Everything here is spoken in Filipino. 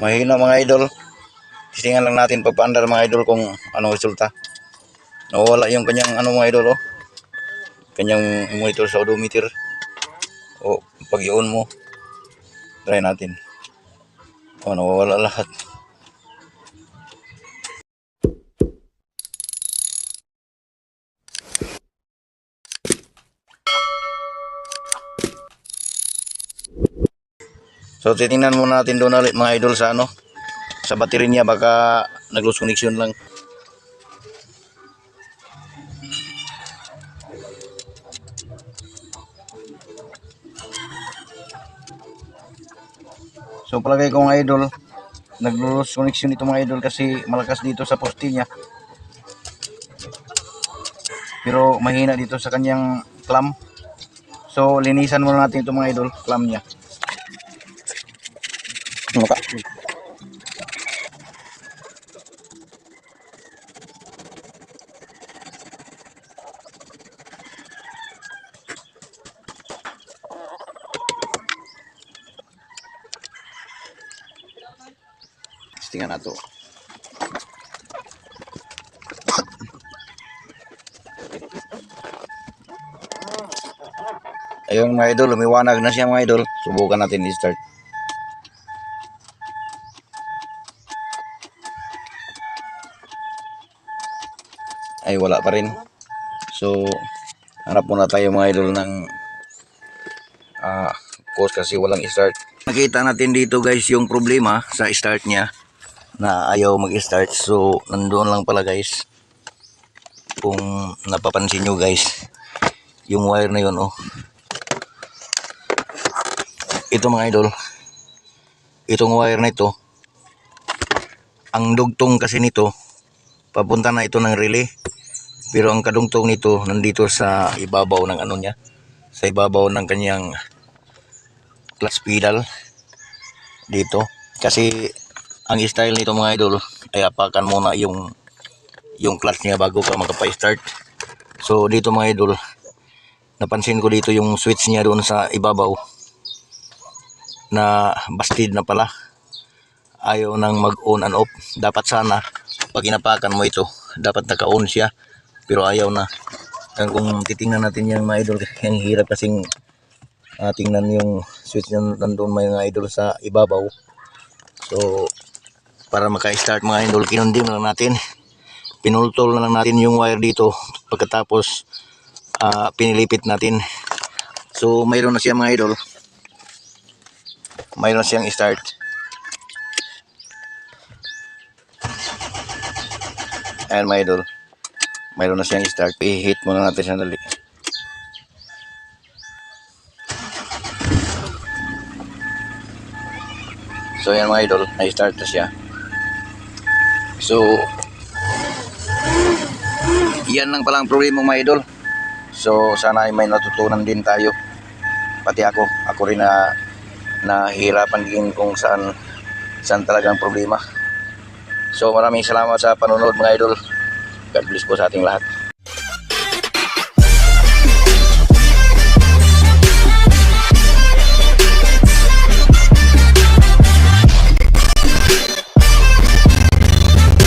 Mahina mga idol. Titingnan lang natin pagpaandar mga idol kung anong resulta. Nawala yung kanyang mga idol oh. Kanyang monitor sa odometer. O pag-ion mo. Try natin. Oh, nawawala lahat. So titingnan muna natin doon ulit mga idol sa sa battery niya, baka nag-lose connection lang. So palagay ko mga idol, nag-lose connection ito mga idol kasi malakas dito sa poste niya. Pero mahina dito sa kanyang clamp. So linisan muna natin ito mga idol, clamp niya. Maka. Tingnan nato. Ayun mga idol, lumiwanag na siya mga idol. Subukan natin i-start. Ay wala pa rin. So hanap muna tayo mga idol ng cause kasi walang start. Nakita natin dito guys yung problema sa start niya na ayaw mag-start. So nandoon lang pala guys. Kung napapansin nyo guys, yung wire na yun oh. Ito mga idol, itong wire na ito, ang dugtong kasi nito papunta na ito ng relay, pero ang kadungtong nito nandito sa ibabaw ng niya, sa ibabaw ng kanyang clutch pedal dito. Kasi ang style nito mga idol ay apakan muna yung clutch niya bago ka magpa-start. So dito mga idol, napansin ko dito yung switch niya doon sa ibabaw na busted na pala, ayaw nang mag-on and off. Dapat sana pag inapakan mo ito, dapat naka-on siya, pero ayaw na. Kung titingnan natin yung mga idol, yung hirap kasing tingnan yung switch na nandun mga idol sa ibabaw. So para maka-start mga idol, kinundim na lang natin, pinultol na lang natin yung wire dito, pagkatapos pinilipit natin. So mayroon na siya mga idol, mayroon siyang start. Ayan mga idol, mayroon na siyang start. I-hit muna natin sandali. So ayan mga idol, na-start na siya. So yan lang palang problema mga idol. So sana ay may natutunan din tayo, pati ako rin na nahihirapan din kung saan talagang problema. So maraming salamat sa panonood mga idol. God bless po sa ating lahat.